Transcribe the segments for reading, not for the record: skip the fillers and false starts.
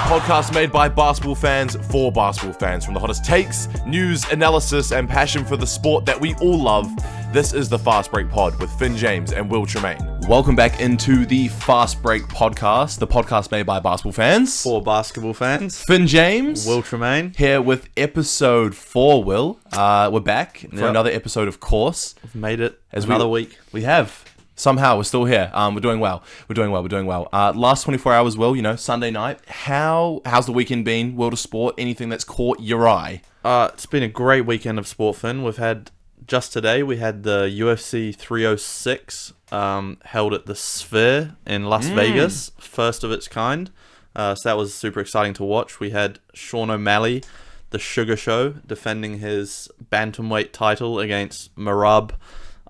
podcast made by basketball fans for basketball fans. From the hottest takes, news, analysis, and passion for the sport that we all love, this is the Fast Break Pod with Finn James and Will Tremaine. Welcome back into the Fast Break Podcast, the podcast made by basketball fans. For basketball fans. Finn James. Will Tremaine. Here with episode 4, Will. We're back for another episode, of course. We've made it another week. We have. Somehow, we're still here. We're doing well. Last 24 hours, Will, Sunday night. How's the weekend been? World of sport? Anything that's caught your eye? It's been a great weekend of sport, Finn. Just today, we had the UFC 306 held at the Sphere in Las Vegas. First of its kind. So that was super exciting to watch. We had Sean O'Malley, the Sugar Show, defending his bantamweight title against Merab.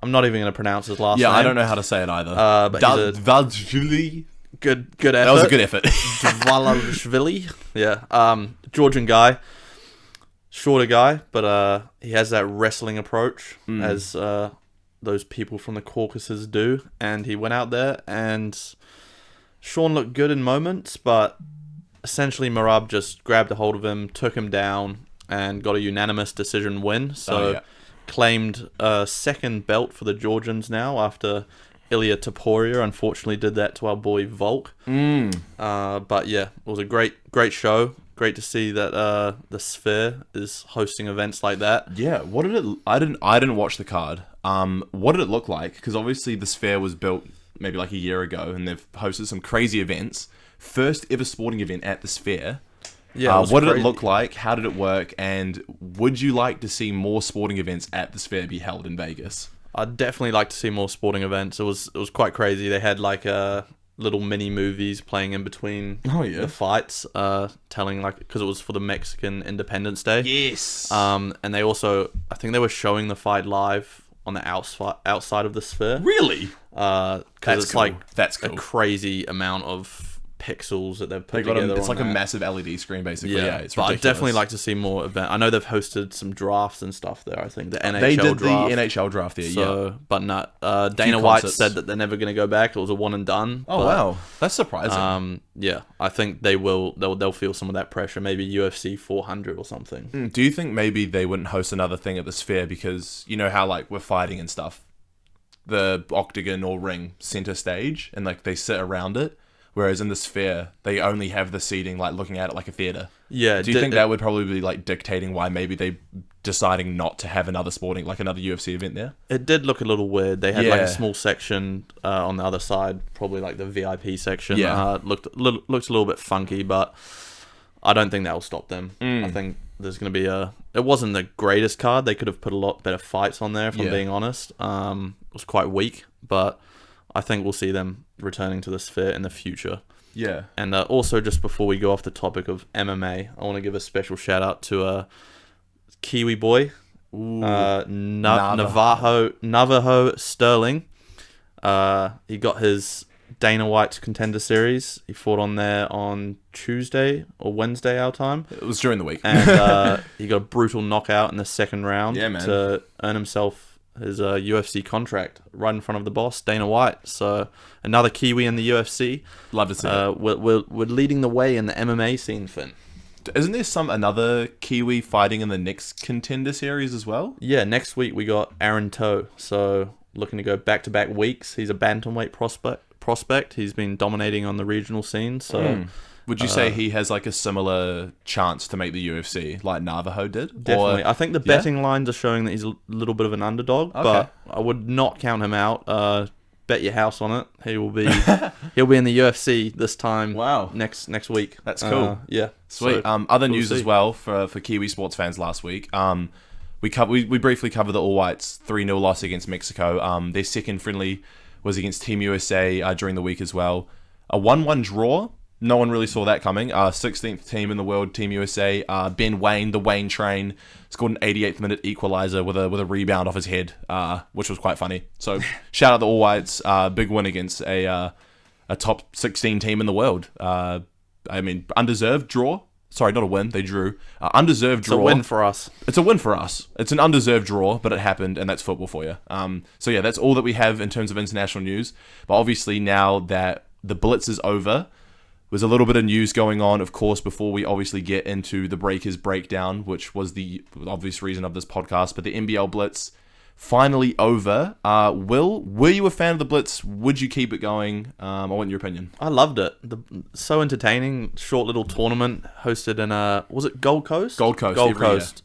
I'm not even going to pronounce his last name. Yeah, I don't know how to say it either. But Valjvili. Good effort. That was a good effort. Valjvili. Yeah. Georgian guy. Shorter guy, but he has that wrestling approach as those people from the Caucasus do. And he went out there and Sean looked good in moments, but essentially Merab just grabbed a hold of him, took him down, and got a unanimous decision win. So claimed a second belt for the Georgians now after Ilia Topuria unfortunately did that to our boy Volk. But yeah, it was a great show. Great to see that the Sphere is hosting events like that. Yeah, what did it? I didn't watch the card. What did it look like? Because obviously the Sphere was built maybe like a year ago, and they've hosted some crazy events. First ever sporting event at the Sphere. Yeah, what did it look like? How did it work? And would you like to see more sporting events at the Sphere be held in Vegas? I'd definitely like to see more sporting events. It was quite crazy. They had like little mini movies playing in between the fights, telling because it was for the Mexican Independence Day. Yes. And they also, I think they were showing the fight live on the outside of the Sphere. Really? Because it's cool. like That's cool. A crazy amount of pixels that they've put together. It's like that. a massive LED screen, basically. Yeah, it's ridiculous. But I'd definitely like to see more events. I know they've hosted some drafts and stuff there. I think the NHL they did draft. the NHL draft there. But not. Dana White said that they're never going to go back. It was a one and done. Oh wow, that's surprising. Yeah, I think they will. They'll feel some of that pressure. Maybe UFC 400 or something. Do you think maybe they wouldn't host another thing at the Sphere because you know how we're fighting and stuff, the octagon or ring center stage, and they sit around it. Whereas in the Sphere, they only have the seating looking at it like a theater. Yeah. Do you think that would probably be dictating why maybe they deciding not to have another another UFC event there? It did look a little weird. They had a small section on the other side, probably the VIP section. Yeah. Looked a little bit funky, but I don't think that will stop them. I think there's going to be it wasn't the greatest card. They could have put a lot better fights on there, if I'm being honest. It was quite weak, but I think we'll see them returning to the Sphere in the future. Yeah. And also, just before we go off the topic of MMA, I want to give a special shout out to Kiwi boy, Navajo Sterling. He got his Dana White's Contender Series. He fought on there on Tuesday or Wednesday our time. It was during the week. And he got a brutal knockout in the second round to earn himself his UFC contract right in front of the boss, Dana White. So another Kiwi in the UFC. Love to see it. We're leading the way in the MMA scene, Finn. Isn't there another Kiwi fighting in the next Contender Series as well? Yeah, next week we got Aaron Toe. So looking to go back-to-back weeks. He's a bantamweight prospect. He's been dominating on the regional scene. So would you say he has a similar chance to make the UFC like Navajo did? Definitely. I think the betting lines are showing that he's a little bit of an underdog, but I would not count him out. Bet your house on it. He'll be in the UFC this time. Wow. Next week. That's cool. Yeah. Sweet. So, other news as well for Kiwi sports fans last week. We briefly covered the All Whites 3-0 loss against Mexico. Their second friendly was against Team USA during the week as well. A 1-1 draw. No one really saw that coming. 16th team in the world, Team USA. Ben Wayne, the Wayne train, scored an 88th minute equalizer with a rebound off his head, which was quite funny. So shout out the All Whites. Big win against a top 16 team in the world. Undeserved draw. Sorry, not a win. They drew. Undeserved draw. It's a win for us. It's a win for us. It's an undeserved draw, but it happened, and that's football for you. So yeah, that's all that we have in terms of international news. But obviously now that the Blitz is over, Was a little bit of news going on, of course, before we obviously get into the Breakers breakdown, which was the obvious reason of this podcast. But the NBL Blitz finally over. Will, were you a fan of the Blitz? Would you keep it going? I want your opinion. I loved it. So entertaining. Short little tournament hosted in was it Gold Coast? Gold Coast. Gold Coast.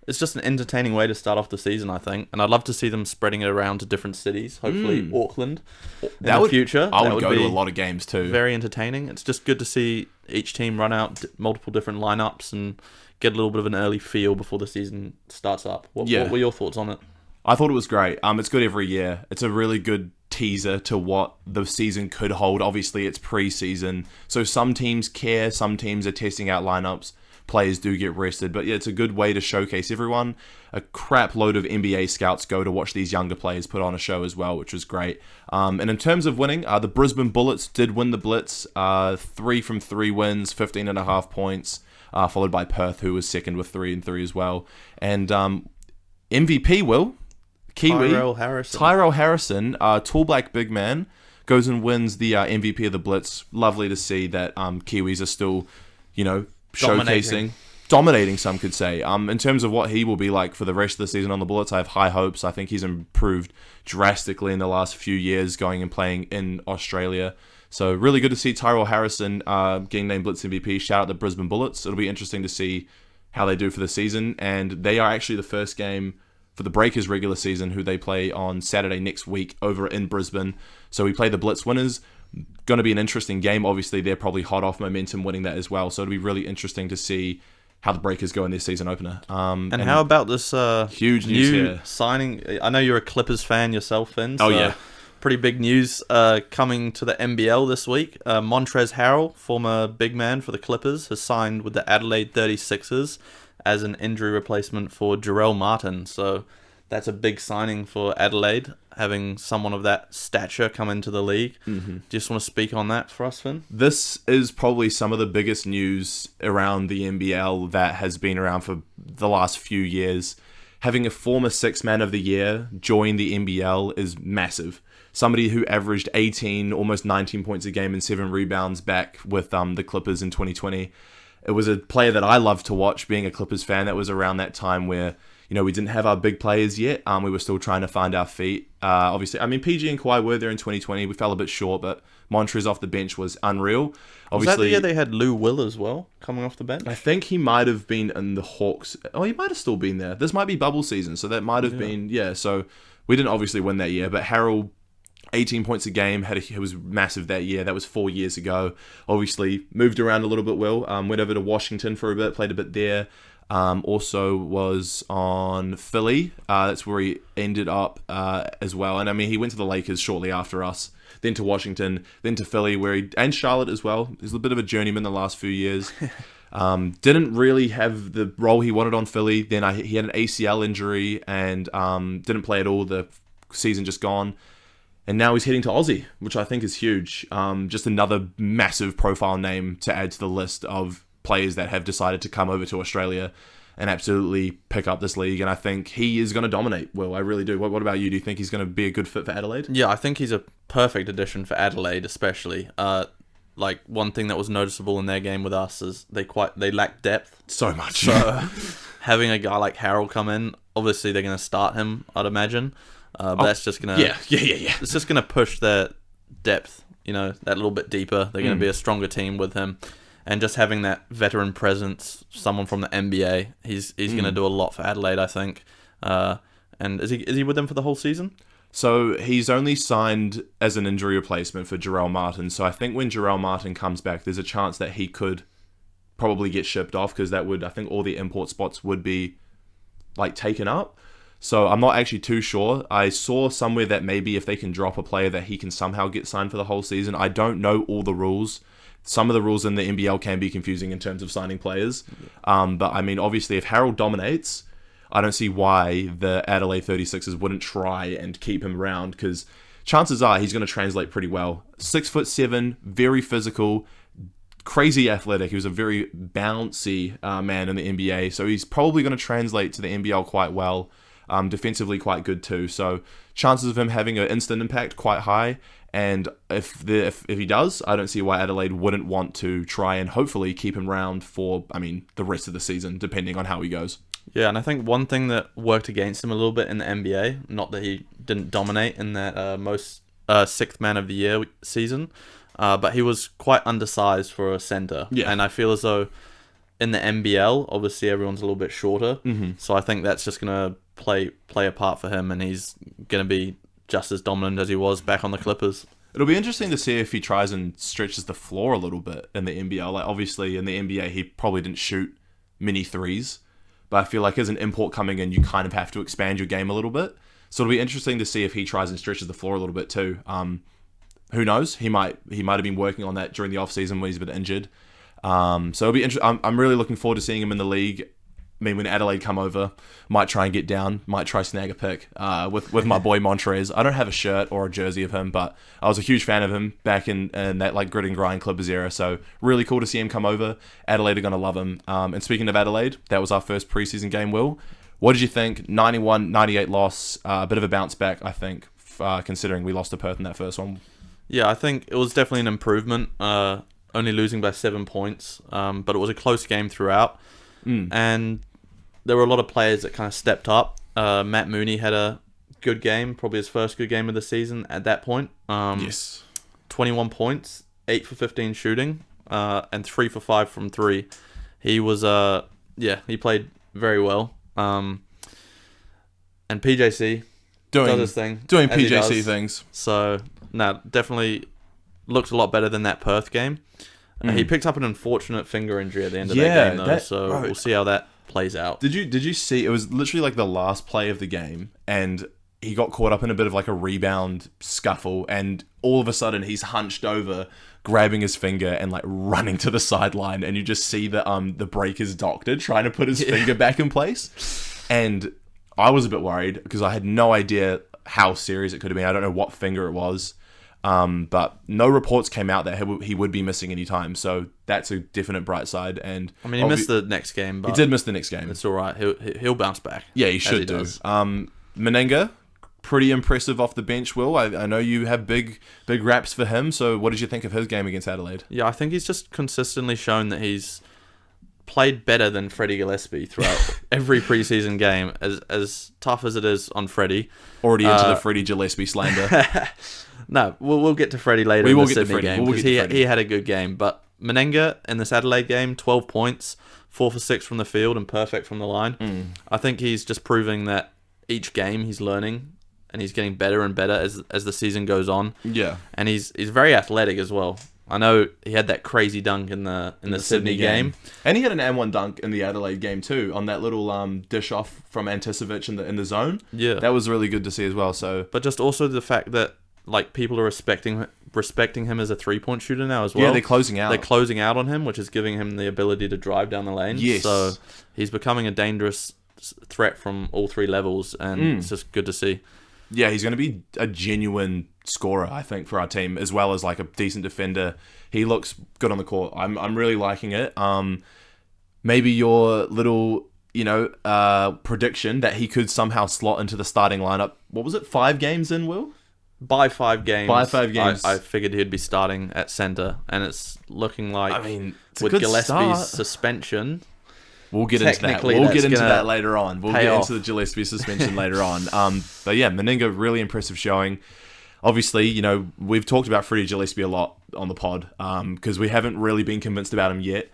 It's just an entertaining way to start off the season, I think, and I'd love to see them spreading it around to different cities. Hopefully, Auckland in the future. I would go to a lot of games too. Very entertaining. It's just good to see each team run out multiple different lineups and get a little bit of an early feel before the season starts up. What were your thoughts on it? I thought it was great. It's good every year. It's a really good teaser to what the season could hold. Obviously, it's pre-season, so some teams care. Some teams are testing out lineups. Players do get rested, but yeah, it's a good way to showcase everyone. A crap load of NBA scouts go to watch these younger players put on a show as well, which was great. And in terms of winning, the Brisbane Bullets did win the Blitz. 3 from 3 wins, 15.5 points, followed by Perth, who was second with 3 and 3 as well. And MVP, Will, Kiwi, Tyrell Harrison, tall black big man, goes and wins the MVP of the Blitz. Lovely to see that Kiwis are still, dominating, some could say. In terms of what he will be like for the rest of the season on the Bullets, I have high hopes. I think he's improved drastically in the last few years going and playing in Australia. So really good to see Tyrell Harrison getting named Blitz MVP. Shout out the Brisbane Bullets. It'll be interesting to see how they do for the season. And they are actually the first game for the Breakers regular season, who they play on Saturday next week over in Brisbane. So we play the Blitz winners. Going to be an interesting game. Obviously, they're probably hot off momentum winning that as well. So it'll be really interesting to see how the Breakers go in their season opener. And how about this huge news new here. Signing? I know you're a Clippers fan yourself, Finn. Oh, yeah. Pretty big news coming to the NBL this week. Montrezl Harrell, former big man for the Clippers, has signed with the Adelaide 36ers as an injury replacement for Jarrell Martin. So that's a big signing for Adelaide, having someone of that stature come into the league. Mm-hmm. Just want to speak on that for us, Finn? This is probably some of the biggest news around the NBL that has been around for the last few years. Having a former Sixth Man of the Year join the NBL is massive. Somebody who averaged 18, almost 19 points a game and 7 rebounds back with the Clippers in 2020. It was a player that I loved to watch, being a Clippers fan. That was around that time where we didn't have our big players yet. We were still trying to find our feet. Obviously, PG and Kawhi were there in 2020. We fell a bit short, but Montrez off the bench was unreal. Obviously, was that the year they had Lou Will as well, coming off the bench? I think he might have been in the Hawks. Oh, he might have still been there. This might be bubble season, so that might have been, So we didn't obviously win that year, but Harrell, 18 points a game, he was massive that year. That was 4 years ago. Obviously, moved around a little bit, went over to Washington for a bit, played a bit there. Also was on Philly. That's where he ended up as well. And he went to the Lakers shortly after us, then to Washington, then to Philly, and Charlotte as well. He's a bit of a journeyman the last few years. Didn't really have the role he wanted on Philly. Then he had an ACL injury and didn't play at all the season just gone. And now he's heading to Aussie, which I think is huge. Just another massive profile name to add to the list of players that have decided to come over to Australia and absolutely pick up this league. And I think he is going to dominate. Will, I really do. What about you? Do you think he's going to be a good fit for Adelaide? Yeah, I think he's a perfect addition for Adelaide, especially. One thing that was noticeable in their game with us is they lack depth. So much. So having a guy like Harrell come in, obviously they're going to start him, I'd imagine. But that's just going to... Yeah. It's just going to push their depth, that little bit deeper. They're going to be a stronger team with him. And just having that veteran presence, someone from the NBA, he's going to do a lot for Adelaide, I think. And is he with them for the whole season? So he's only signed as an injury replacement for Jarrell Martin. So I think when Jarrell Martin comes back, there's a chance that he could probably get shipped off, because I think all the import spots would be taken up. So I'm not actually too sure. I saw somewhere that maybe if they can drop a player that he can somehow get signed for the whole season. I don't know all the rules. Some of the rules in the NBL can be confusing in terms of signing players. But obviously if Harrell dominates, I don't see why the Adelaide 36ers wouldn't try and keep him around, because chances are he's going to translate pretty well. 6'7", very physical, crazy athletic. He was a very bouncy man in the NBA, so he's probably going to translate to the NBL quite well. Defensively quite good too. So chances of him having an instant impact quite high. And if he does, I don't see why Adelaide wouldn't want to try and hopefully keep him around for, the rest of the season, depending on how he goes. Yeah, and I think one thing that worked against him a little bit in the NBA, not that he didn't dominate in that most sixth man of the year season, but he was quite undersized for a center. Yeah. And I feel as though in the NBL, obviously everyone's a little bit shorter. Mm-hmm. So I think that's just going to play a part for him, and he's going to be just as dominant as he was back on the Clippers. It'll be interesting to see if he tries and stretches the floor a little bit in the NBL. Like, obviously, in the NBA, he probably didn't shoot many threes, but I feel like as an import coming in, you kind of have to expand your game a little bit. So it'll be interesting to see if he tries and stretches the floor a little bit too. Who knows? He might have been working on that during the offseason when he's been injured. So it'll be interesting. I'm really looking forward to seeing him in the league. When Adelaide come over, might try and get down, might try snag a pick with my boy Montrez. I don't have a shirt or a jersey of him, but I was a huge fan of him back in that like grit and grind Clippers era. So really cool to see him come over. Adelaide are going to love him. And speaking of Adelaide, that was our first preseason game, Will. What did you think? 91-98 loss, a bit of a bounce back, I think, considering we lost to Perth in that first one. Yeah, I think it was definitely an improvement, only losing by 7 points, but it was a close game throughout. And there were a lot of players that kind of stepped up. Matt Mooney had a good game, probably his first good game of the season at that point. Yes. 21 points, 8 for 15 shooting, and 3 for 5 from 3. He was, he played very well. And PJC does his thing. Doing PJC things. So, definitely looked a lot better than that Perth game. He picked up an unfortunate finger injury at the end of that game, though, we'll see how that plays out. Did you see? It was literally like the last play of the game, and he got caught up in a bit of like a rebound scuffle, and all of a sudden he's hunched over, grabbing his finger and like running to the sideline, and you just see the breaker's doctor trying to put his finger back in place, and I was a bit worried because I had no idea how serious it could have been. I don't know what finger it was. But no reports came out that he would be missing any time, so that's a definite bright side. And he missed the next game, but he did miss the next game. It's all right. He'll bounce back. Yeah, he should do. Menenga, pretty impressive off the bench. Will, I know you have big raps for him. So what did you think of his game against Adelaide? Yeah, I think he's just consistently shown that he's played better than Freddie Gillespie throughout every preseason game. As tough as it is on Freddie, already into the Freddie Gillespie slander. No, we'll get to Freddie later in the Sydney game because he had a good game. But Menenga in this Adelaide game, 12 points, 4 for 6 from the field and perfect from the line. I think he's just proving that each game he's learning and he's getting better and better as the season goes on. Yeah. And he's very athletic as well. I know he had that crazy dunk in the Sydney game. And he had an and-one dunk in the Adelaide game too, on that little dish off from Anticevic in the zone. Yeah. That was really good to see as well. So, but just also the fact that like people are respecting him as a 3-point shooter now as well. Yeah, they're closing out. They're closing out on him, which is giving him the ability to drive down the lane. Yes. So he's becoming a dangerous threat from all 3 levels, and it's just good to see. Yeah, he's going to be a genuine scorer, I think, for our team, as well as like a decent defender. He looks good on the court. I'm really liking it. Maybe your little, prediction that he could somehow slot into the starting lineup. What was it? 5 games in, Will? By 5 games. I figured he'd be starting at center, and it's looking like it's with a good Gillespie's start. Suspension. We'll get into that. We'll get into that later on. We'll get into the Gillespie suspension later on. But yeah, Menenga, really impressive showing. Obviously, we've talked about Freddie Gillespie a lot on the pod because we haven't really been convinced about him yet.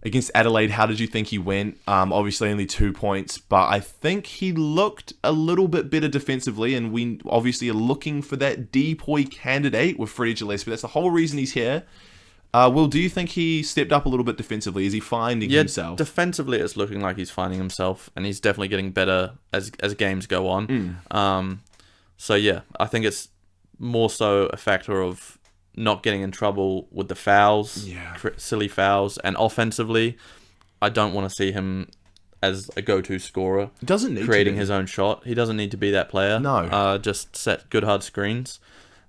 Against Adelaide, how did you think he went? Obviously, only 2 points, but I think he looked a little bit better defensively, and we obviously are looking for that depoy candidate with Freddie Gillespie. That's the whole reason he's here. Will, do you think he stepped up a little bit defensively? Is he finding himself? Defensively, it's looking like he's finding himself, and he's definitely getting better as games go on. So yeah, I think it's more so a factor of not getting in trouble with the fouls, silly fouls, and offensively, I don't want to see him as a go-to scorer. He doesn't need creating his own shot. He doesn't need to be that player. No, just set good hard screens,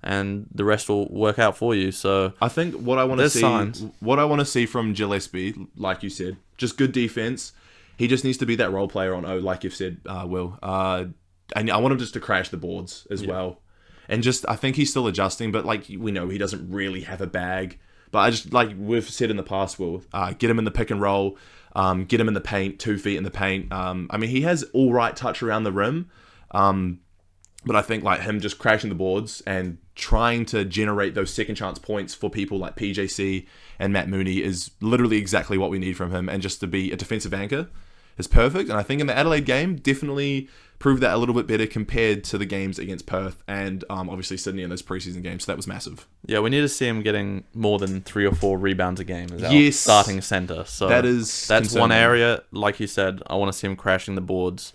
and the rest will work out for you. So I think what I want to see from Gillespie, like you said, just good defense. He just needs to be that role player on O, like you've said, Will. And I want him just to crash the boards as well. And I think he's still adjusting, but like we know, he doesn't really have a bag. But I just, like we've said in the past, Will, get him in the pick and roll, get him in the paint, 2 feet in the paint. I mean, he has all right touch around the rim. But I think like him just crashing the boards and trying to generate those second chance points for people like PJC and Matt Mooney is literally exactly what we need from him. And just to be a defensive anchor is perfect. And I think in the Adelaide game, definitely proved that a little bit better compared to the games against Perth and obviously Sydney in those preseason games. So that was massive. Yeah, we need to see him getting more than 3 or 4 rebounds a game as our starting centre. So that's concerning. One area, like you said, I want to see him crashing the boards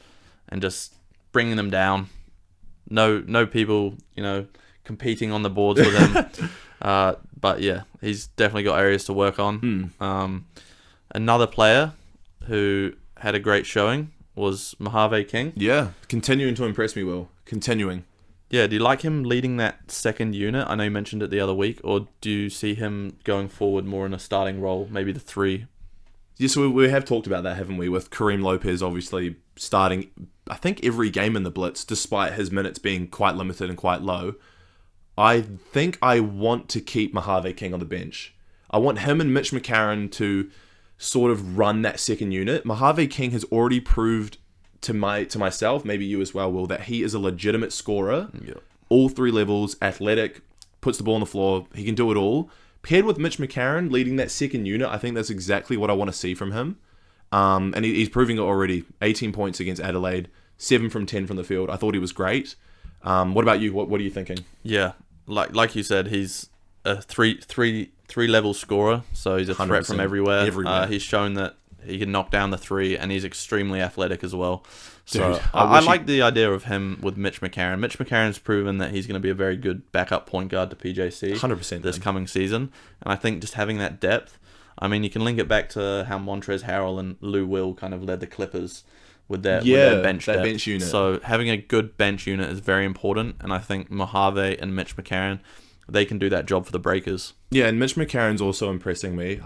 and just bringing them down. No people, competing on the boards with him. But yeah, he's definitely got areas to work on. Another player who had a great showing was Mojave King. Yeah, continuing to impress me, Will. Continuing. Yeah, do you like him leading that second unit? I know you mentioned it the other week. Or do you see him going forward more in a starting role, maybe the 3? Yeah, so we have talked about that, haven't we? With Kareem Lopez obviously starting, I think, every game in the Blitz, despite his minutes being quite limited and quite low. I think I want to keep Mojave King on the bench. I want him and Mitch McCarron to sort of run that second unit. Mojave King has already proved to myself, maybe you as well, Will, that he is a legitimate scorer. Yeah. All 3 levels, athletic, puts the ball on the floor. He can do it all. Paired with Mitch McCarron leading that second unit, I think that's exactly what I want to see from him. And he's proving it already. 18 points against Adelaide, 7 from 10 from the field. I thought he was great. What about you? What are you thinking? Yeah, like you said, he's a three level scorer, so he's a threat from everywhere. He's shown that he can knock down the 3, and he's extremely athletic as well. So dude, I like the idea of him with Mitch McCarron. Mitch McCarron's proven that he's going to be a very good backup point guard to PJC 100% this coming season. And I think just having that depth, I mean, you can link it back to how Montrezl Harrell and Lou Will kind of led the Clippers with their bench unit. So having a good bench unit is very important, and I think Mojave and Mitch McCarron, they can do that job for the Breakers. Yeah, and Mitch McCarron's also impressing me.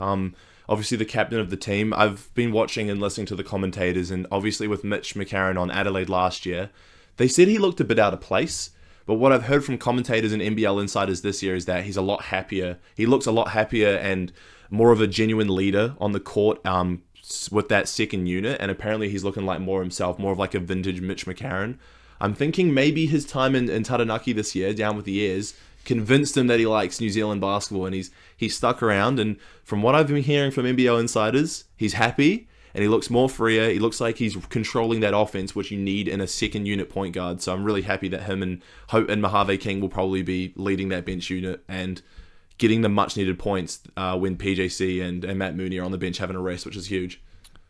Obviously the captain of the team. I've been watching and listening to the commentators, and obviously with Mitch McCarron on Adelaide last year, they said he looked a bit out of place. But what I've heard from commentators and NBL insiders this year is that he's a lot happier. He looks a lot happier and more of a genuine leader on the court with that second unit. And apparently he's looking like more himself, more of like a vintage Mitch McCarron. I'm thinking maybe his time in Taranaki this year, down with the Airs, convinced him that he likes New Zealand basketball, and he's stuck around. And from what I've been hearing from NBL insiders, he's happy and he looks more freer. He looks like he's controlling that offense, which you need in a second unit point guard. So I'm really happy that him and Mojave King will probably be leading that bench unit and getting the much needed points when PJC and Matt Mooney are on the bench having a rest, which is huge.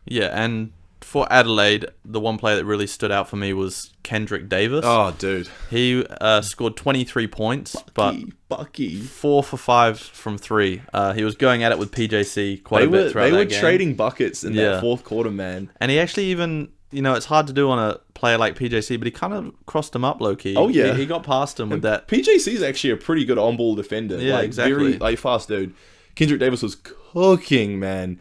Yeah, and for Adelaide, the one player that really stood out for me was Kendrick Davis. Oh, dude. He scored 23 points, Bucky. 4 for 5 from 3. He was going at it with PJC quite a bit throughout that game. They were trading buckets in that fourth quarter, man. And he actually even, it's hard to do on a player like PJC, but he kind of crossed him up low-key. Oh, yeah. He got past him with that. PJC's actually a pretty good on-ball defender. Yeah, exactly. Very fast dude. Kendrick Davis was cooking, man.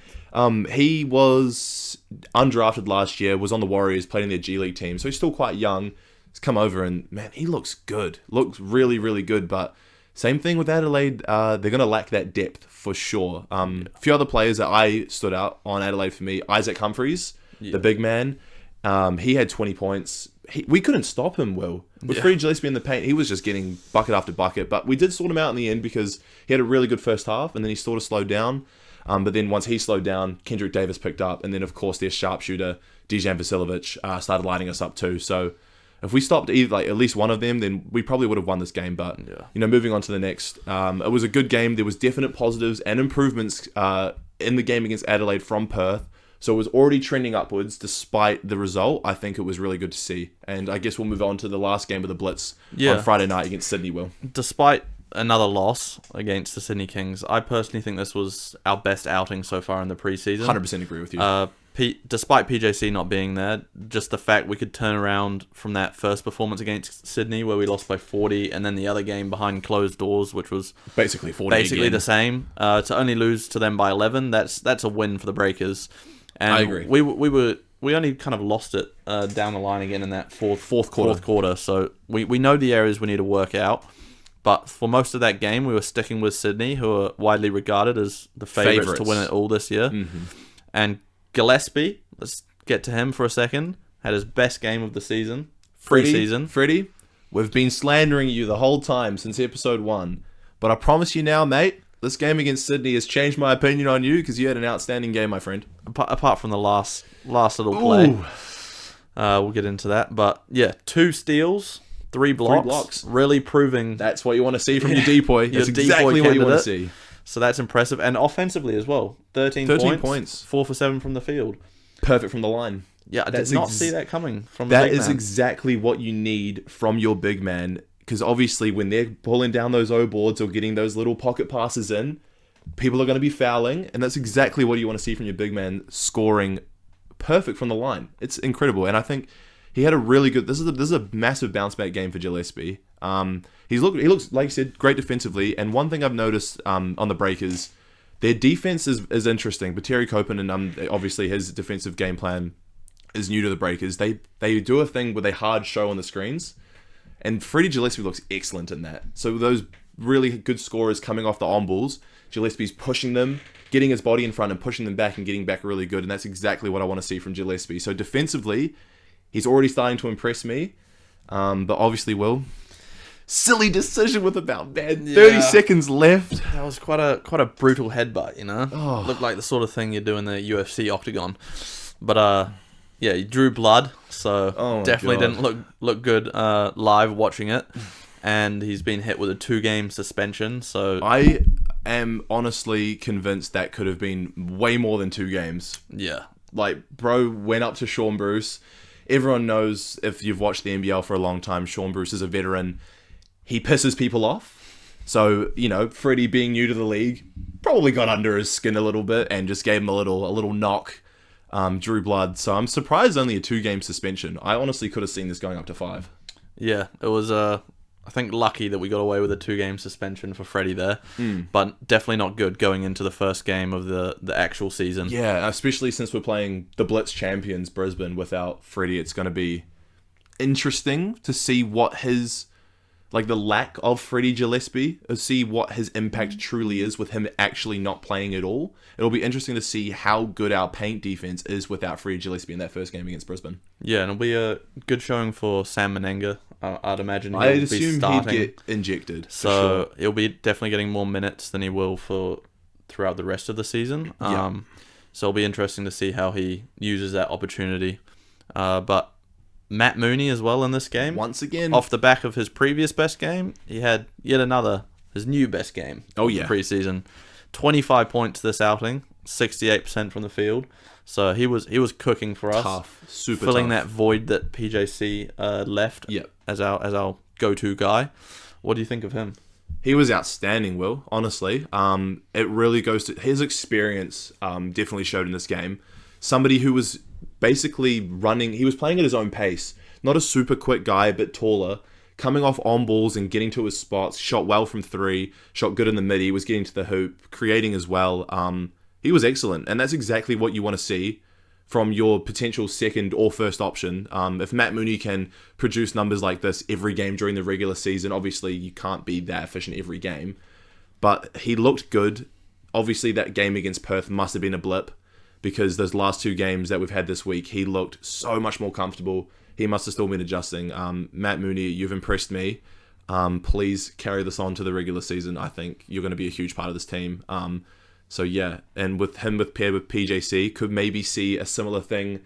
He was undrafted last year, was on the Warriors, played in their G League team, so he's still quite young. He's come over and, man, he looks good. Looks really, really good, but same thing with Adelaide. They're going to lack that depth for sure. A few other players that I stood out on Adelaide for me, Isaac Humphries, the big man. He had 20 points. We couldn't stop him, Will. With Freddie Gillespie in the paint, he was just getting bucket after bucket, but we did sort him out in the end because he had a really good first half, and then he sort of slowed down. But then once he slowed down, Kendrick Davis picked up. And then, of course, their sharpshooter, Dejan Vasiljevic, started lighting us up too. So if we stopped at least one of them, then we probably would have won this game. But, moving on to the next, it was a good game. There was definite positives and improvements in the game against Adelaide from Perth. So it was already trending upwards despite the result. I think it was really good to see. And I guess we'll move on to the last game of the Blitz on Friday night against Sydney, Will. Despite another loss against the Sydney Kings, I personally think this was our best outing so far in the preseason. 100% agree with you. Despite PJC not being there, just the fact we could turn around from that first performance against Sydney where we lost by 40, and then the other game behind closed doors, which was basically 40 again. The same, to only lose to them by 11, that's a win for the Breakers. And I agree. We were we only kind of lost it down the line again in that fourth quarter. So we know the areas we need to work out. But for most of that game, we were sticking with Sydney, who are widely regarded as the favourites to win it all this year. Mm-hmm. And Gillespie, let's get to him for a second, had his best game of the season, pre-season. Freddie, we've been slandering you the whole time since episode 1. But I promise you now, mate, this game against Sydney has changed my opinion on you because you had an outstanding game, my friend. Apart from the last little play. We'll get into that. But yeah, 2 steals. 3 blocks. Really proving... That's what you want to see from your depoy. That's exactly what you want to see. So that's impressive. And offensively as well. 13 points. 4 for 7 from the field. Perfect from the line. Yeah, I did not see that coming from the big man. That is exactly what you need from your big man. Because obviously when they're pulling down those O boards or getting those little pocket passes in, people are going to be fouling. And that's exactly what you want to see from your big man, scoring perfect from the line. It's incredible. And I think... he had a really good... This is a massive bounce back game for Gillespie. He looks, like you said, great defensively. And one thing I've noticed on the Breakers, their defense is interesting. But Terry Copen, and obviously his defensive game plan is new to the Breakers. They do a thing where they hard show on the screens. And Freddie Gillespie looks excellent in that. So those really good scorers coming off the on balls, Gillespie's pushing them, getting his body in front and pushing them back and getting back really good. And that's exactly what I want to see from Gillespie. So defensively... he's already starting to impress me. But obviously, Will, silly decision with about 30 seconds left. That was quite a brutal headbutt, you know? Oh. Looked like the sort of thing you do in the UFC octagon. But, yeah, he drew blood, so definitely didn't look good live watching it. And he's been hit with a 2-game suspension, so... I am honestly convinced that could have been way more than 2 games. Yeah. Like, bro went up to Sean Bruce... Everyone knows, if you've watched the NBL for a long time, Sean Bruce is a veteran. He pisses people off. So, you know, Freddie being new to the league probably got under his skin a little bit and just gave him a little knock, drew blood. So I'm surprised only a 2-game suspension. I honestly could have seen this going up to 5. Yeah, it was, I think, lucky that we got away with a 2-game suspension for Freddie there. But definitely not good going into the first game of the actual season. Yeah, especially since we're playing the Blitz champions, Brisbane, without Freddie. It's going to be interesting to see what his... like, the lack of Freddie Gillespie, to see what his impact truly is with him actually not playing at all. It'll be interesting to see how good our paint defense is without Freddie Gillespie in that first game against Brisbane. Yeah, and it'll be a good showing for Sam Menenga. I'd imagine he'd be starting. He'd get injected. So sure. He'll be definitely getting more minutes than he will throughout the rest of the season. So it'll be interesting to see how he uses that opportunity. But Matt Mooney as well in this game. Once again. Off the back of his previous best game, he had yet another, his new best game. Oh, yeah. Preseason. 25 points this outing, 68% from the field. So he was cooking for us. Tough. Super filling tough. that void that PJC left as our go-to guy. What do you think of him? He was outstanding, Will, honestly. It really goes to his experience, definitely showed in this game. Somebody who was basically running, he was playing at his own pace. Not a super quick guy, but taller. Coming off on balls and getting to his spots. Shot well from 3. Shot good in the mid. He was getting to the hoop, creating as well. He was excellent. And that's exactly what you want to see from your potential second or first option. If Matt Mooney can produce numbers like this every game during the regular season, obviously you can't be that efficient every game. But he looked good. Obviously that game against Perth must have been a blip, because those last 2 games that we've had this week, he looked so much more comfortable. He must have still been adjusting. Matt Mooney, you've impressed me. Please carry this on to the regular season. I think you're going to be a huge part of this team. So yeah, and with him paired with PJC, could maybe see a similar thing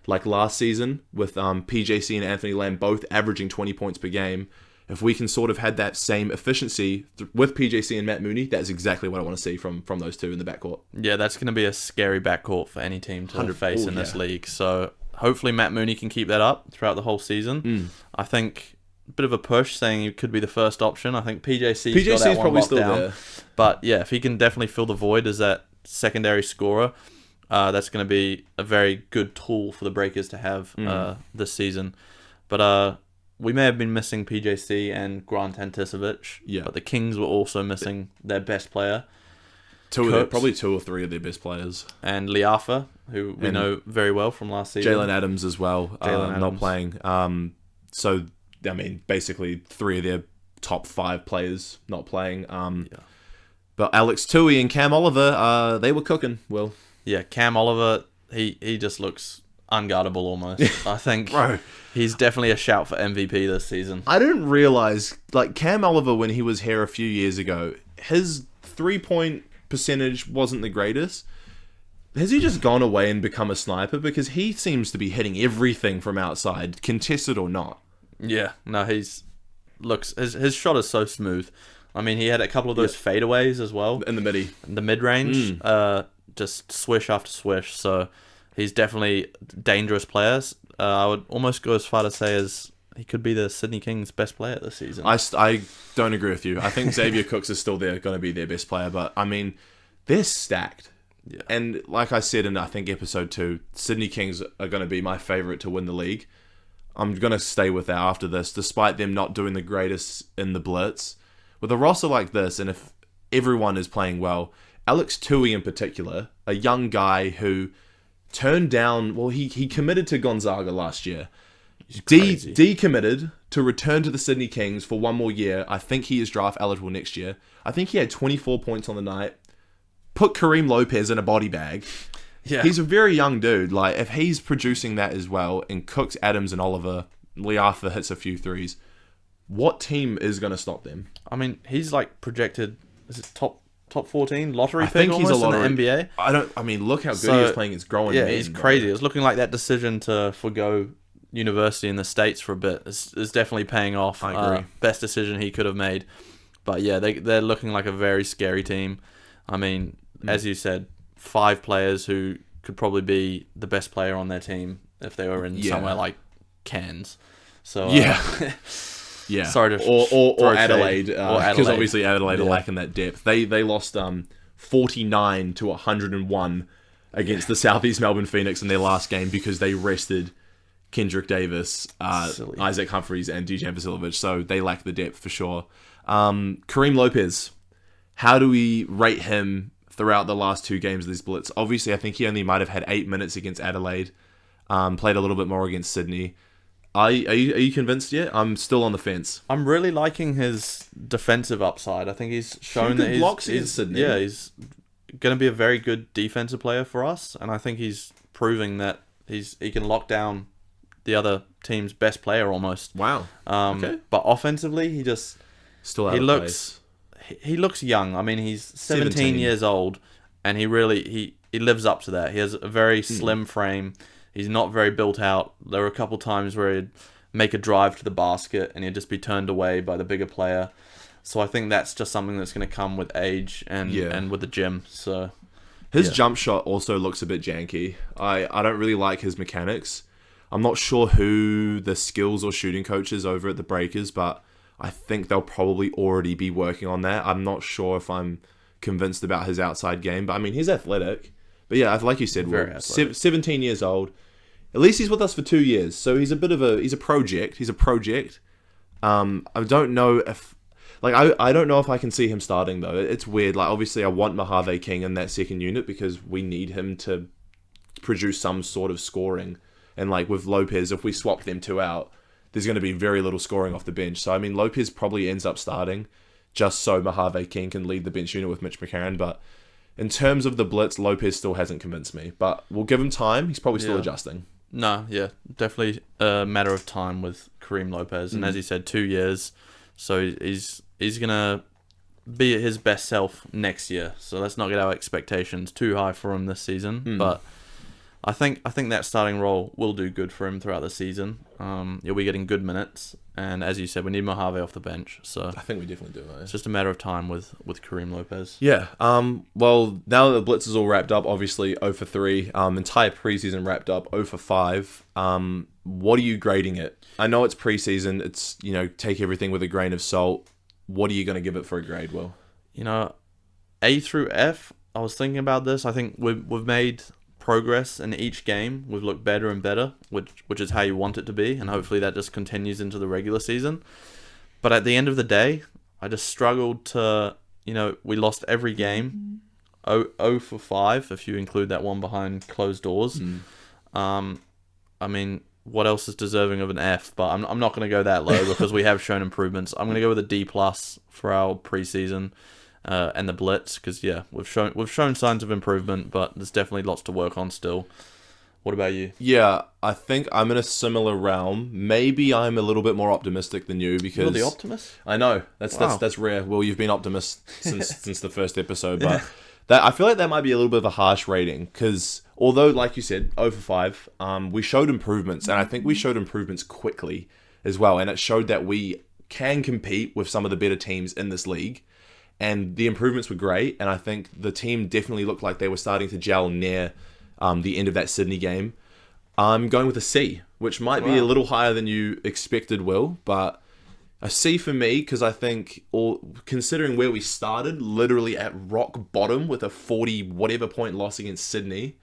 like last season with PJC and Anthony Lamb both averaging 20 points per game. If we can sort of had that same efficiency with PJC and Matt Mooney, that's exactly what I want to see from those two in the backcourt. Yeah, that's going to be a scary backcourt for any team to face in this league. So hopefully Matt Mooney can keep that up throughout the whole season. I think a bit of a push saying he could be the first option. I think PJC's got that one probably locked still down. there. But yeah, if he can definitely fill the void as that secondary scorer, that's going to be a very good tool for the Breakers to have this season. But we may have been missing PJC and Grant Anticevic, but the Kings were also missing their best player. probably two or three of their best players. And Liafa, who we know very well from last season. Jalen Adams as well, not playing. So, I mean, basically 3 of their top 5 players not playing. But Alex Tui and Cam Oliver, they were cooking, Will. Yeah, Cam Oliver, he just looks unguardable almost. I think Bro. He's definitely a shout for MVP this season. I didn't realize, like, Cam Oliver, when he was here a few years ago, his 3-point percentage wasn't the greatest. Has he just gone away and become a sniper? Because he seems to be hitting everything from outside, contested or not. Yeah, no, his shot is so smooth. I mean, he had a couple of those fadeaways as well. In the mid-range, just swish after swish. So he's definitely a dangerous player. I would almost go as far to say as he could be the Sydney Kings' best player this season. I don't agree with you. I think Xavier Cooks is still going to be their best player. But, I mean, they're stacked. Yeah. And like I said in, I think, episode 2, Sydney Kings are going to be my favourite to win the league. I'm going to stay with that after this, despite them not doing the greatest in the Blitz. With a roster like this, and if everyone is playing well, Alex Tui in particular, a young guy who turned down... Well, he committed to Gonzaga last year. Decommitted to return to the Sydney Kings for one more year. I think he is draft eligible next year. I think he had 24 points on the night. Put Kareem Lopez in a body bag. Yeah. He's a very young dude. Like, if he's producing that as well, and Cooks, Adams, and Oliver, Liafa hits a few threes, what team is going to stop them? I mean, he's like projected... Is it top 14 lottery pick think he's a lottery in the NBA? I mean, look how good he is playing. It's growing. Yeah, he's crazy. It's looking like that decision to forgo university in the States for a bit is definitely paying off. I agree. Best decision he could have made. But yeah, they're looking like a very scary team. I mean, as you said, 5 players who could probably be the best player on their team if they were in somewhere like Cairns. So yeah. Sorry to or Adelaide, because obviously Adelaide are lacking that depth. They lost 49 to 101 against the Southeast Melbourne Phoenix in their last game because they rested Kendrick Davis, Isaac Humphries, and Dejan Vasiljevic. So they lack the depth for sure. Kareem Lopez, how do we rate him throughout the last 2 games of this Blitz? Obviously, I think he only might have had 8 minutes against Adelaide. Played a little bit more against Sydney. Are you convinced yet? I'm still on the fence. I'm really liking his defensive upside. I think he's shown that he's Sydney. Yeah, he's going to be a very good defensive player for us, and I think he's proving that he can lock down the other team's best player almost. Wow. Okay. But offensively, he looks young. I mean, he's 17 years old, and he lives up to that. He has a very slim frame. He's not very built out. There were a couple times where he'd make a drive to the basket and he'd just be turned away by the bigger player. So I think that's just something that's going to come with age and with the gym. So his jump shot also looks a bit janky. I don't really like his mechanics. I'm not sure who the skills or shooting coach is over at the Breakers, but I think they'll probably already be working on that. I'm not sure if I'm convinced about his outside game, but I mean, he's athletic. But yeah, like you said, 17 years old. At least he's with us for 2 years, so he's a project. He's a project. I don't know if, I don't know if I can see him starting though. It's weird. Like, obviously, I want Mojave King in that second unit because we need him to produce some sort of scoring. And like with Lopez, if we swap them 2 out, there's going to be very little scoring off the bench. So I mean, Lopez probably ends up starting just so Mojave King can lead the bench unit with Mitch McCarron, but. In terms of the Blitz, Lopez still hasn't convinced me, but we'll give him time. He's probably still adjusting. No, yeah, definitely a matter of time with Kareem Lopez, and as you said, 2 years, so he's gonna be at his best self next year. So let's not get our expectations too high for him this season, but I think that starting role will do good for him throughout the season. He'll be getting good minutes, and as you said, we need Mojave off the bench. So I think we definitely do. It's just a matter of time with Kareem Lopez. Yeah. Well, now that the Blitz is all wrapped up, obviously 0 for 3. Entire preseason wrapped up 0 for 5. What are you grading it? I know it's preseason. It's take everything with a grain of salt. What are you going to give it for a grade, Will? A through F. I was thinking about this. I think we've made progress in each game. We've looked better and better, which is how you want it to be, and hopefully that just continues into the regular season. But at the end of the day, I just struggled to, we lost every game. 0 for 5 if you include that one behind closed doors. I mean, what else is deserving of an F? But I'm not going to go that low because we have shown improvements. I'm going to go with a D+ for our preseason and the Blitz because we've shown signs of improvement, but there's definitely lots to work on still. What about you? Yeah, I think I'm in a similar realm. Maybe I'm a little bit more optimistic than you because You're the optimist? I know that's rare. Well, you've been optimist since the first episode, but I feel like that might be a little bit of a harsh rating because although, like you said, 0 for 5, we showed improvements, and I think we showed improvements quickly as well, and it showed that we can compete with some of the better teams in this league, and the improvements were great, and I think the team definitely looked like they were starting to gel near the end of that Sydney game. I'm going with a C, which might be a little higher than you expected, Will, but a C for me because I think, considering where we started, literally at rock bottom with a 40 whatever point loss against Sydney,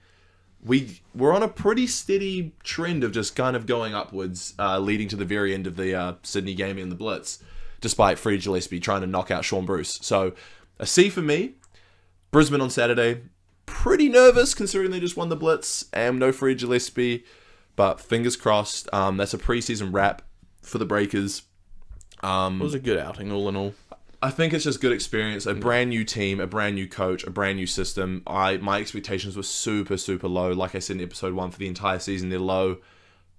we're on a pretty steady trend of just kind of going upwards, leading to the very end of the Sydney game in the Blitz, despite Freddie Gillespie trying to knock out Sean Bruce. So a C for me. Brisbane on Saturday. Pretty nervous considering they just won the Blitz and no Freddie Gillespie, but fingers crossed. That's a preseason wrap for the Breakers. It was a good outing all in all. I think it's just good experience, a brand new team, a brand new coach, a brand new system. My expectations were super, super low. Like I said in episode 1, for the entire season, they're low.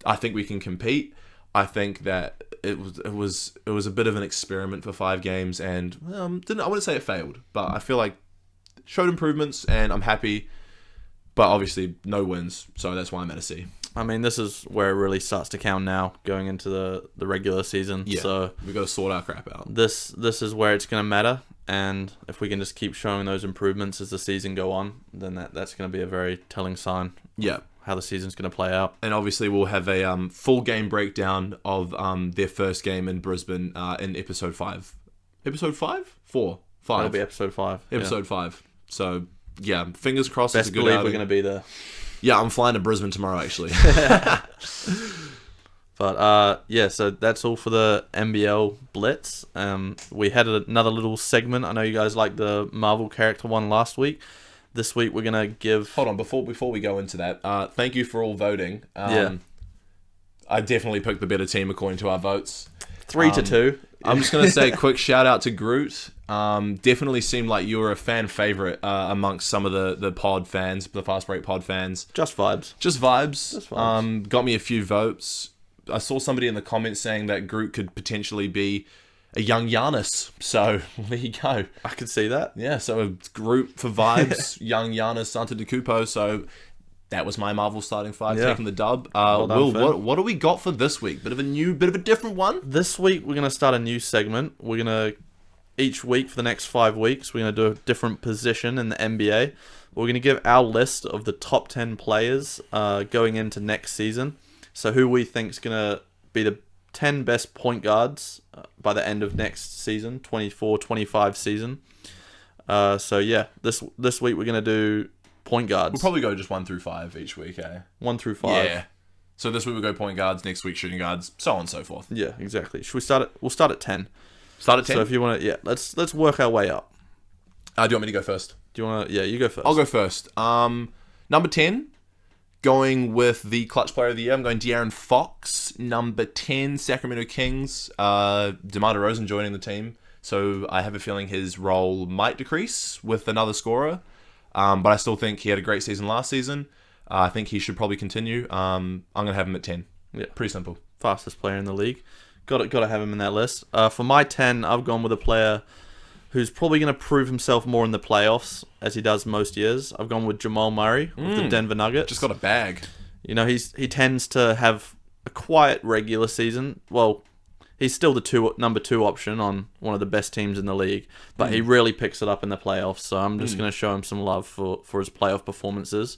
I think we can compete. I think that it was a bit of an experiment for 5 games, and I wouldn't say it failed, but I feel like showed improvements, and I'm happy, but obviously no wins, so that's why I'm at a C. I mean, this is where it really starts to count now, going into the regular season. Yeah, so we've got to sort our crap out. This is where it's going to matter, and if we can just keep showing those improvements as the season go on, then that's going to be a very telling sign. Yeah, how the season's going to play out. And obviously we'll have a full game breakdown of their first game in Brisbane in episode 5. Episode 5? 4? 5. That'll be episode 5. Episode 5. So, yeah, fingers crossed. Best believe outing. We're going to be there. Yeah, I'm flying to Brisbane tomorrow, actually. But, so that's all for the NBL Blitz. We had another little segment. I know you guys liked the Marvel character one last week. This week we're going to give... Hold on, before we go into that, thank you for all voting. I definitely picked the better team according to our votes. 3-2. I'm just going to say a quick shout out to Groot. Definitely seemed like you were a fan favorite amongst some of the pod fans, the Fast Break pod fans. Just vibes. Just vibes. Got me a few votes. I saw somebody in the comments saying that Groot could potentially be a young Giannis. So there you go. I could see that. Yeah, so a Groot for vibes, young Giannis Antetokounmpo. So that was my Marvel starting 5, taking the dub. Will, what do we got for this week? Bit of a different one? This week, we're going to start a new segment. We're going to, each week for the next 5 weeks, we're going to do a different position in the NBA. We're going to give our list of the top 10 players going into next season. So who we think is going to be the 10 best point guards by the end of next season, 24-25 season. This week we're going to do point guards. We'll probably go just 1 through 5 each week, eh? 1 through 5. Yeah. So this week we'll go point guards, next week shooting guards, so on and so forth. Yeah, exactly. Should we start at... We'll start at 10. Start at 10? So if you want to... Yeah, let's work our way up. Do you want me to go first? Do you want to... Yeah, you go first. I'll go first. Number 10, going with the clutch player of the year, I'm going De'Aaron Fox. Number 10, Sacramento Kings. DeMar DeRozan joining the team. So I have a feeling his role might decrease with another scorer. But I still think he had a great season last season. I think he should probably continue. I'm going to have him at 10. Yeah. Pretty simple. Fastest player in the league. Got to have him in that list. For my 10, I've gone with a player who's probably going to prove himself more in the playoffs, as he does most years. I've gone with Jamal Murray of the Denver Nuggets. Just got a bag. You know, he tends to have a quiet regular season. Well, he's still the number 2 option on one of the best teams in the league, but he really picks it up in the playoffs. So I'm just going to show him some love for his playoff performances.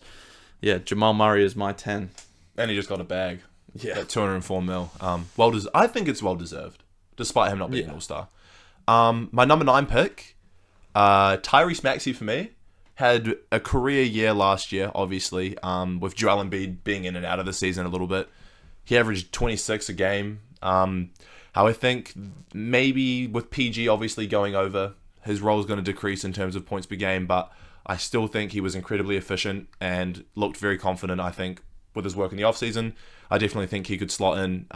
Yeah, Jamal Murray is my 10. And he just got a bag. Yeah. At $204 million. I think it's well deserved, despite him not being an all-star. My number 9 pick, Tyrese Maxey for me, had a career year last year, obviously, with Joel Embiid being in and out of the season a little bit. He averaged 26 a game. How I think maybe with PG obviously going over, his role is going to decrease in terms of points per game, but I still think he was incredibly efficient and looked very confident, I think, with his work in the offseason. I definitely think he could slot in.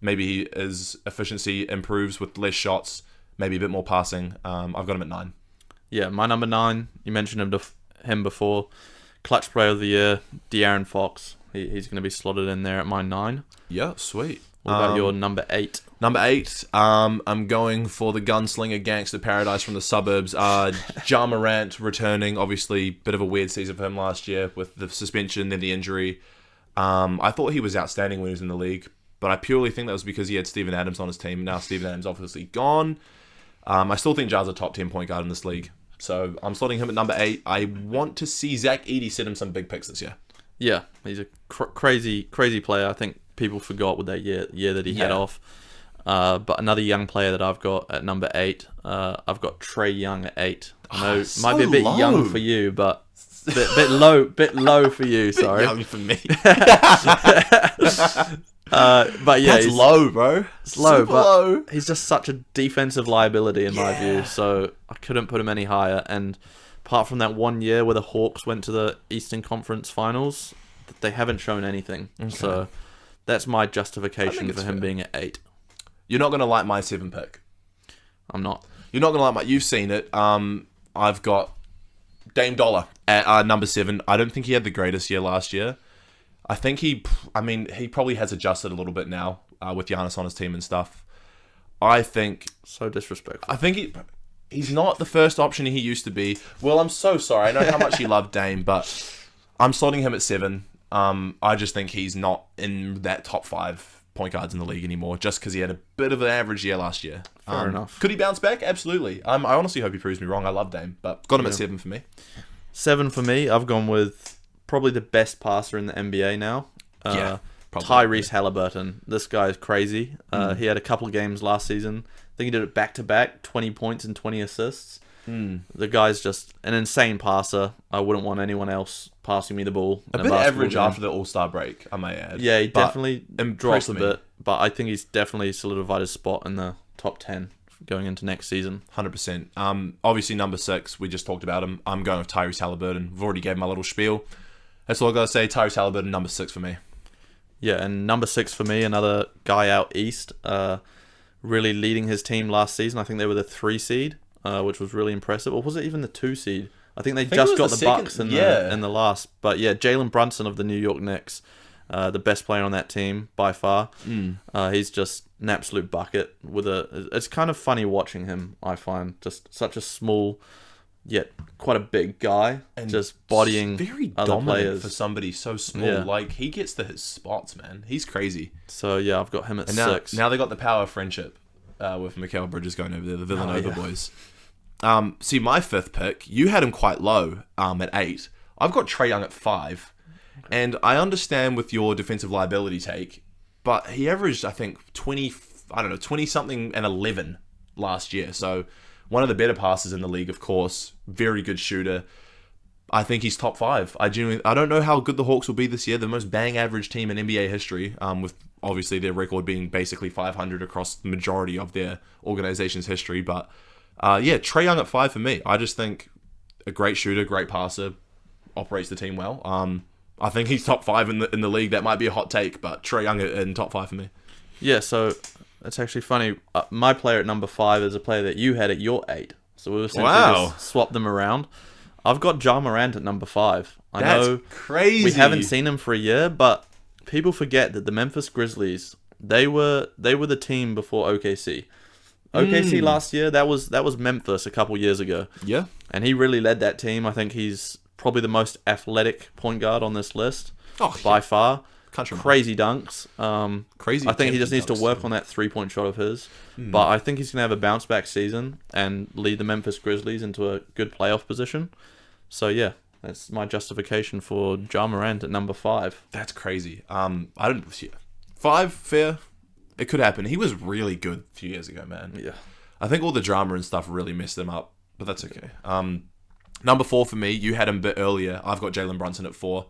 Maybe his efficiency improves with less shots, maybe a bit more passing. I've got him at 9. Yeah, my number 9, you mentioned him before. Clutch player of the year, De'Aaron Fox. He's going to be slotted in there at my 9. Yeah, sweet. What about your number 8? Number 8, I'm going for the gunslinger gangster paradise from the suburbs. Ja Morant returning, obviously, bit of a weird season for him last year with the suspension, then the injury. I thought he was outstanding when he was in the league, but I purely think that was because he had Steven Adams on his team. Now Steven Adams obviously gone. I still think Ja's a top 10 point guard in this league. So I'm slotting him at number 8. I want to see Zach Edey set him some big picks this year. Yeah, he's a crazy player. I think people forgot with that year that he had off. But another young player that I've got at number 8, I've got Trae Young at 8. I know it might be a bit young for you, but bit low for you. Sorry, young for me. But yeah, that's low, bro. It's low, Super but low. he's just such a defensive liability in my view. So I couldn't put him any higher. And apart from that one year where the Hawks went to the Eastern Conference Finals, they haven't shown anything. Okay. So that's my justification for him being at 8. You're not going to like my 7 pick. I'm not. You're not going to like my... You've seen it. I've got Dame Dollar at number 7. I don't think he had the greatest year last year. I think he probably has adjusted a little bit now with Giannis on his team and stuff. I think... So disrespectful. I think he's not the first option he used to be. Well, I'm so sorry. I know how much you love Dame, but I'm slotting him at 7. I just think he's not in that top 5 point guards in the league anymore, just because he had a bit of an average year last year. Fair enough. Could he bounce back? Absolutely. I honestly hope he proves me wrong. I love Dame, but got him at 7 for me. 7 for me. I've gone with probably the best passer in the NBA now. Tyrese Halliburton. This guy is crazy. He had a couple of games last season. I think he did it back-to-back, 20 points and 20 assists. The guy's just an insane passer. I wouldn't want anyone else passing me the ball. A bit average after the All-Star break, I may add. Yeah, he definitely dropped a bit, but I think he's definitely solidified his spot in the top 10 going into next season. 100%. Obviously, number 6, we just talked about him. I'm going with Tyrese Halliburton. I've already gave my little spiel. That's all I've got to say. Tyrese Halliburton, number 6 for me. Yeah, and number 6 for me, another guy out east, really leading his team last season. I think they were the 3 seed, which was really impressive. Or was it even the 2 seed? I think they just got the Bucks in the last. But yeah, Jalen Brunson of the New York Knicks, the best player on that team by far. He's just an absolute bucket. It's kind of funny watching him, I find. Just such a small, yet quite a big guy, and just bodying very other dominant players. For somebody so small. Yeah. Like, he gets to his spots, man. He's crazy. So yeah, I've got him at and 6. Now they got the power of friendship with Mikal Bridges going over there, the Villanova boys. See, my 5th pick, you had him quite low at 8. I've got Trae Young at 5. And I understand with your defensive liability take, but he averaged, I think, 20-something and 11 last year. So one of the better passers in the league, of course. Very good shooter. I think he's top 5. I don't know how good the Hawks will be this year. The most bang average team in NBA history, with obviously their record being basically 500 across the majority of their organization's history. But Trae Young at 5 for me. I just think a great shooter, great passer, operates the team well. I think he's top 5 in the league. That might be a hot take, but Trae Young in top 5 for me. Yeah, so it's actually funny. My player at number 5 is a player that you had at your 8. So we essentially just swapped them around. I've got Ja Morant at number 5. That's know crazy. We haven't seen him for a year, but people forget that the Memphis Grizzlies, they were the team before OKC. OKC last year, that was Memphis a couple years ago. Yeah. And he really led that team. I think he's probably the most athletic point guard on this list by far. Crazy dunks. Crazy. I think he just needs to work on that 3-point shot of his. But I think he's going to have a bounce back season and lead the Memphis Grizzlies into a good playoff position. So yeah, that's my justification for Ja Morant at number 5. That's crazy. I don't see 5 fair. It could happen. He was really good a few years ago, man. Yeah. I think all the drama and stuff really messed him up, but that's okay. Number 4 for me, you had him a bit earlier. I've got Jalen Brunson at 4.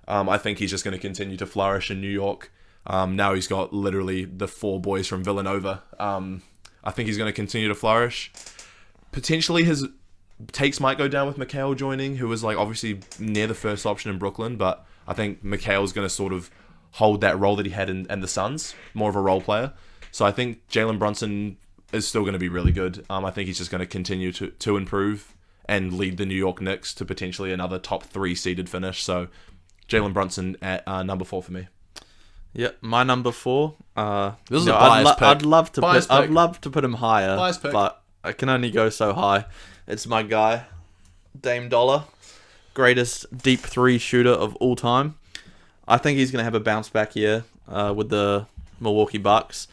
I think he's just going to continue to flourish in New York. Now he's got literally the 4 boys from Villanova. I think he's going to continue to flourish. Potentially his Takes might go down with Mikhail joining, who was like obviously near the first option in Brooklyn, but I think Mikhail's going to sort of hold that role that he had in the Suns, more of a role player. So I think Jalen Brunson is still going to be really good. I think he's just going to continue to improve and lead the New York Knicks to potentially another top 3 seeded finish. So Jalen Brunson at number 4 for me. Yeah, my number 4. This is a biased pick. I'd love to put him higher, Biased pick. but I can only go so high. It's my guy, Dame Dollar, greatest deep 3 shooter of all time. I think he's going to have a bounce back year with the Milwaukee Bucks.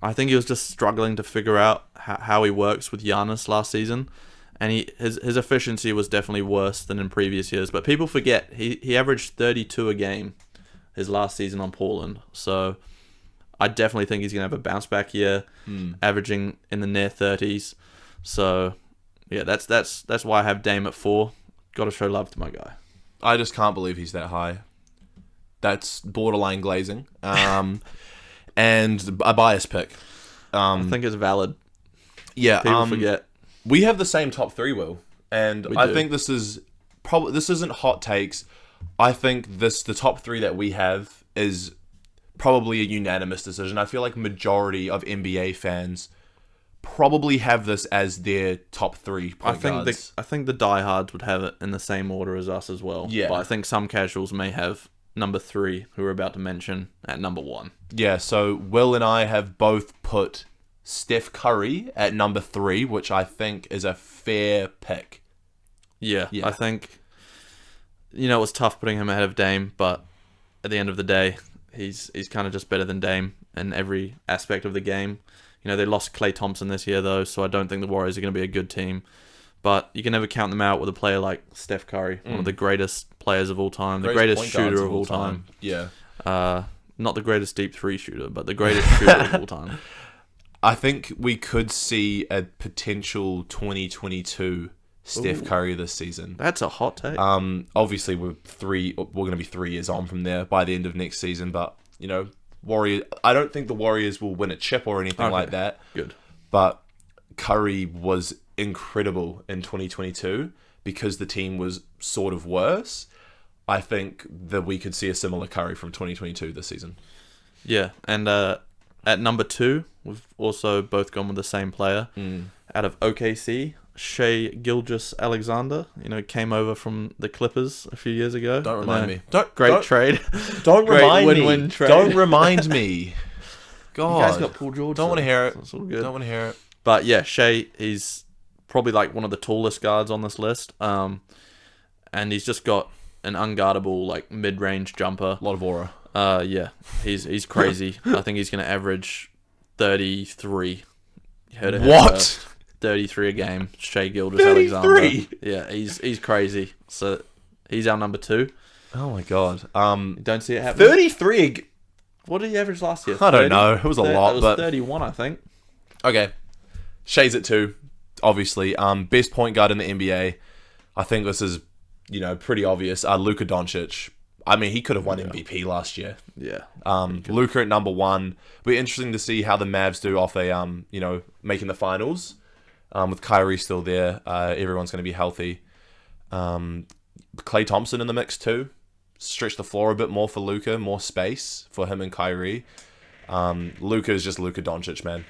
I think he was just struggling to figure out how he works with Giannis last season, and his efficiency was definitely worse than in previous years. But people forget he averaged 32 a game his last season on Portland. So I definitely think he's going to have a bounce back year, averaging in the near 30s. So yeah, that's why I have Dame at 4. Got to show love to my guy. I just can't believe he's that high. That's borderline glazing. And a bias pick. I think it's valid. Yeah, People forget. We have the same top 3, Will, and We I do. think this isn't hot takes. I think the top 3 that we have is probably a unanimous decision. I feel like majority of NBA fans probably have this as their top 3 point guards. I think the diehards would have it in the same order as us as well. Yeah. But I think some casuals may have number 3, who we're about to mention, at number 1. Yeah, so Will and I have both put Steph Curry at number 3, which I think is a fair pick. Yeah. Yeah. I think, it was tough putting him ahead of Dame, but at the end of the day, he's kind of just better than Dame in every aspect of the game. They lost Klay Thompson this year, though, so I don't think the Warriors are going to be a good team. But you can never count them out with a player like Steph Curry, one of the greatest players of all time, the greatest point guards shooter of all time. Yeah. Not the greatest deep 3 shooter, but the greatest shooter of all time. I think we could see a potential 2022 Steph Curry this season. That's a hot take. Obviously we're going to be 3 years on from there by the end of next season, but Warriors. I don't think the Warriors will win a chip or anything like that. Good. But Curry was incredible in 2022 because the team was sort of worse. I think that we could see a similar Curry from 2022 this season. Yeah, and at number 2, we've also both gone with the same player. Out of OKC, Shai Gilgeous-Alexander, came over from the Clippers a few years ago. Don't remind me. Great trade. Don't Great remind win-win me. trade. Don't remind me. God. You guys got Paul George. Don't want to hear it. It's all good. Don't want to hear it. But yeah, Shai, he's probably like one of the tallest guards on this list. And he's just got an unguardable like mid-range jumper. A lot of aura. Yeah, he's crazy. I think he's going to average 33. You heard it here What? first. 33 a game. Shai Gilgeous-Alexander. 33? Yeah, he's crazy. So he's our number 2. Oh my god. You don't see it happening. 33. What did he average last year? I don't know. It was a lot, It was but 31, I think. okay. Shai's at 2, obviously. Best point guard in the NBA. I think this is, pretty obvious. Luka Doncic. I mean, he could have won MVP last year. Yeah. Luka at number 1. It'll be interesting to see how the Mavs do off making the finals. With Kyrie still there, everyone's going to be healthy. Klay Thompson in the mix too. Stretch the floor a bit more for Luka, more space for him and Kyrie. Luka is just Luka Doncic, man.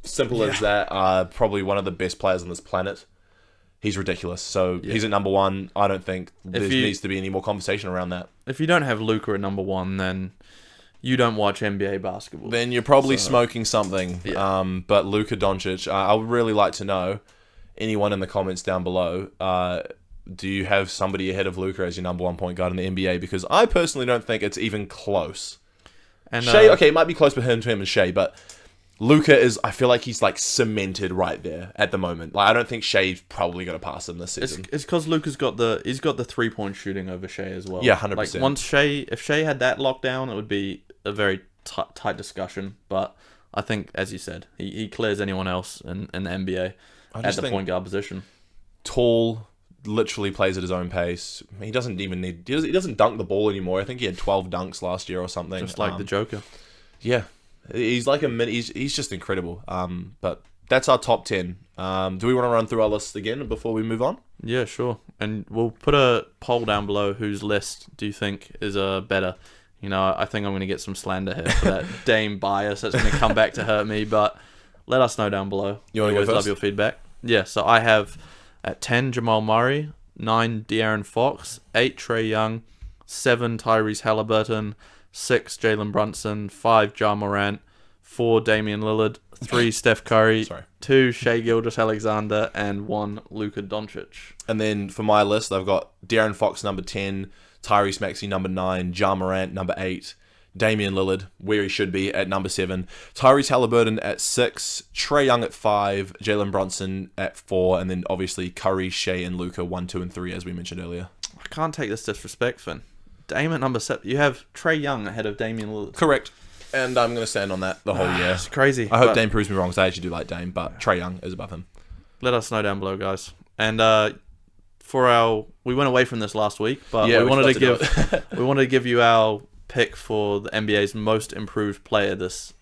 Simple as that. Probably one of the best players on this planet. He's ridiculous. So he's at number 1. I don't think there needs to be any more conversation around that. If you don't have Luka at number 1, then you don't watch NBA basketball. Then you're probably smoking something. Yeah. But Luka Doncic, I would really like to know, anyone in the comments down below, do you have somebody ahead of Luka as your number 1 point guard in the NBA? Because I personally don't think it's even close. And Shai, okay, it might be close between him and Shai, but Luka is, I feel like he's like cemented right there at the moment. Like I don't think Shai's probably going to pass him this season. It's because Luka's got the 3-point shooting over Shai as well. Yeah, 100%. Like once if Shai had that locked down, it would be a very tight discussion. But I think, as you said, he clears anyone else in the NBA at the point guard position. Tall, literally plays at his own pace. He doesn't even need. He doesn't dunk the ball anymore. I think he had 12 dunks last year or something. Just like the Joker. Yeah, he's like he's just incredible. But that's our top 10. Do we want to run through our list again before we move on? Yeah, sure. And we'll put a poll down below whose list do you think is better. I think I'm going to get some slander here for that Dame bias. That's going to come back to hurt me, but let us know down below. You want to go Always first? love your feedback. Yeah, so I have at 10 Jamal Murray, 9 De'Aaron Fox, 8 Trae Young, 7 Tyrese Halliburton, 6 Jalen Brunson, 5 Ja Morant, 4 Damian Lillard, 3 Steph Curry, Sorry. 2 Shai Gilgeous-Alexander, and 1 Luka Doncic. And then for my list, I've got De'Aaron Fox number 10, Tyrese Maxey number 9, Ja Morant number 8, Damian Lillard, where he should be, at number 7, Tyrese Halliburton at 6, Trae Young at 5, Jalen Brunson at 4, and then obviously Curry, Shea, and Luka 1, 2, and 3, as we mentioned earlier. I can't take this disrespect, Finn. Dame at number 7. You have Trae Young ahead of Damian Lillard. Correct. And I'm going to stand on that the whole year. It's crazy. I hope Dame proves me wrong, because I actually do like Dame, but Trae Young is above him. Let us know down below, guys. And we went away from this last week, but Yeah, we wanted to we wanted to give you our pick for the NBA's most improved player this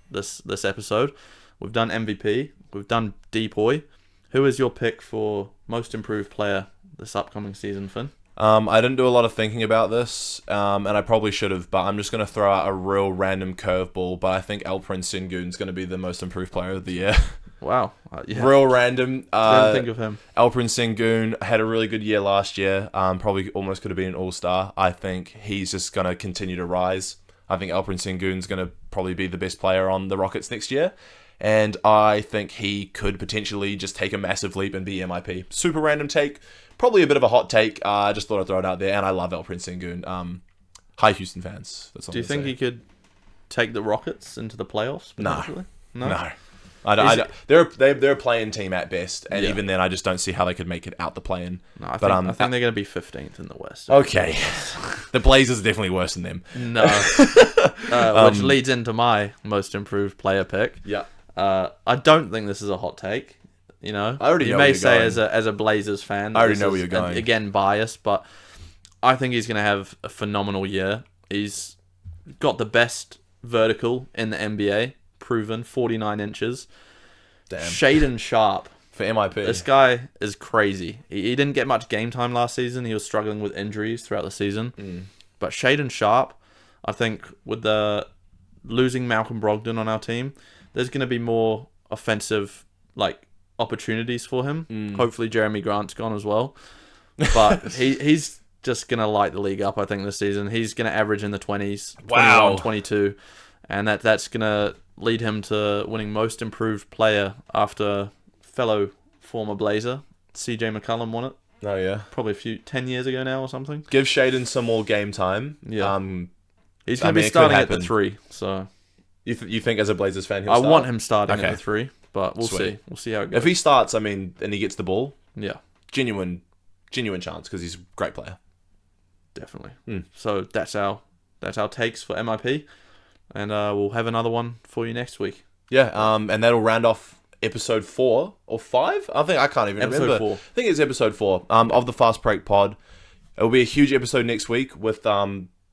episode. We've done MVP. We've done Depoy. Who is your pick for most improved player this upcoming season, Finn? I didn't do a lot of thinking about this, and I probably should have, but I'm just going to throw out a real random curveball, but I think Alperen Sengun's going to be the most improved player of the year. Wow. Yeah. Real random. Didn't think of him. Alperen Sengun had a really good year last year. Probably almost could have been an all-star. I think he's just going to continue to rise. I think Alperen Sengun's going to probably be the best player on the Rockets next year. And I think he could potentially just take a massive leap and be MIP. Super random take. Probably a bit of a hot take. I just thought I'd throw it out there. And I love Alperen Sengun. Hi, Houston fans. That's all Do you think he could take the Rockets into the playoffs? Potentially? No. They're a play-in team at best, and even then, I just don't see how they could make it out the play-in. No, I think they're going to be 15th in the West. Okay, the Blazers are definitely worse than them. No, which leads into my most improved player pick. Yeah, I don't think this is a hot take. I already you know may where you're say going. as a Blazers fan, I already know where you're going. Again, biased, but I think he's going to have a phenomenal year. He's got the best vertical in the NBA. Proven 49 inches. Damn. Shaden Sharp. For MIP. This guy is crazy. He didn't get much game time last season. He was struggling with injuries throughout the season. But Shaden Sharp, I think with the losing Malcolm Brogdon on our team, there's going to be more offensive opportunities for him. Hopefully Jeremy Grant's gone as well. But he's just going to light the league up, I think, this season. He's going to average in the 20s, 21, 22. And that's going to lead him to winning most improved player after fellow former Blazer, CJ McCollum won it. Oh, yeah. Probably 10 years ago now or something. Give Shaden some more game time. Yeah. He's going to be starting at the 3. So You think as a Blazers fan I want him starting at the 3, but we'll see. We'll see how it goes. If he starts, and he gets the ball, yeah, genuine chance, because he's a great player. Definitely. So that's our takes for MIP. And we'll have another one for you next week. Yeah, and that'll round off episode 4 or 5. I can't even remember. Episode 4. I think it's episode 4 of the Fast Break Pod. It'll be a huge episode next week with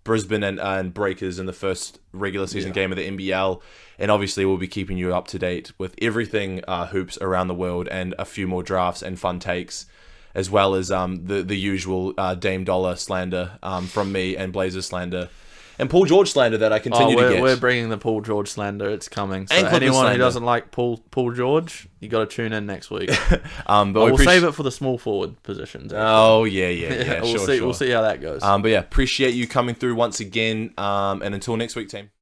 Brisbane and Breakers in the first regular season game of the NBL. And obviously we'll be keeping you up to date with everything hoops around the world, and a few more drafts and fun takes, as well as the usual Dame Dollar slander from me, and Blazers slander. And Paul George slander that I continue to get. We're bringing the Paul George slander. It's coming. So And Clippers anyone slander. who doesn't like Paul George, you got to tune in next week. But we'll save it for the small forward positions. Oh, yeah. We'll see how that goes. But yeah, appreciate you coming through once again. And until next week, team.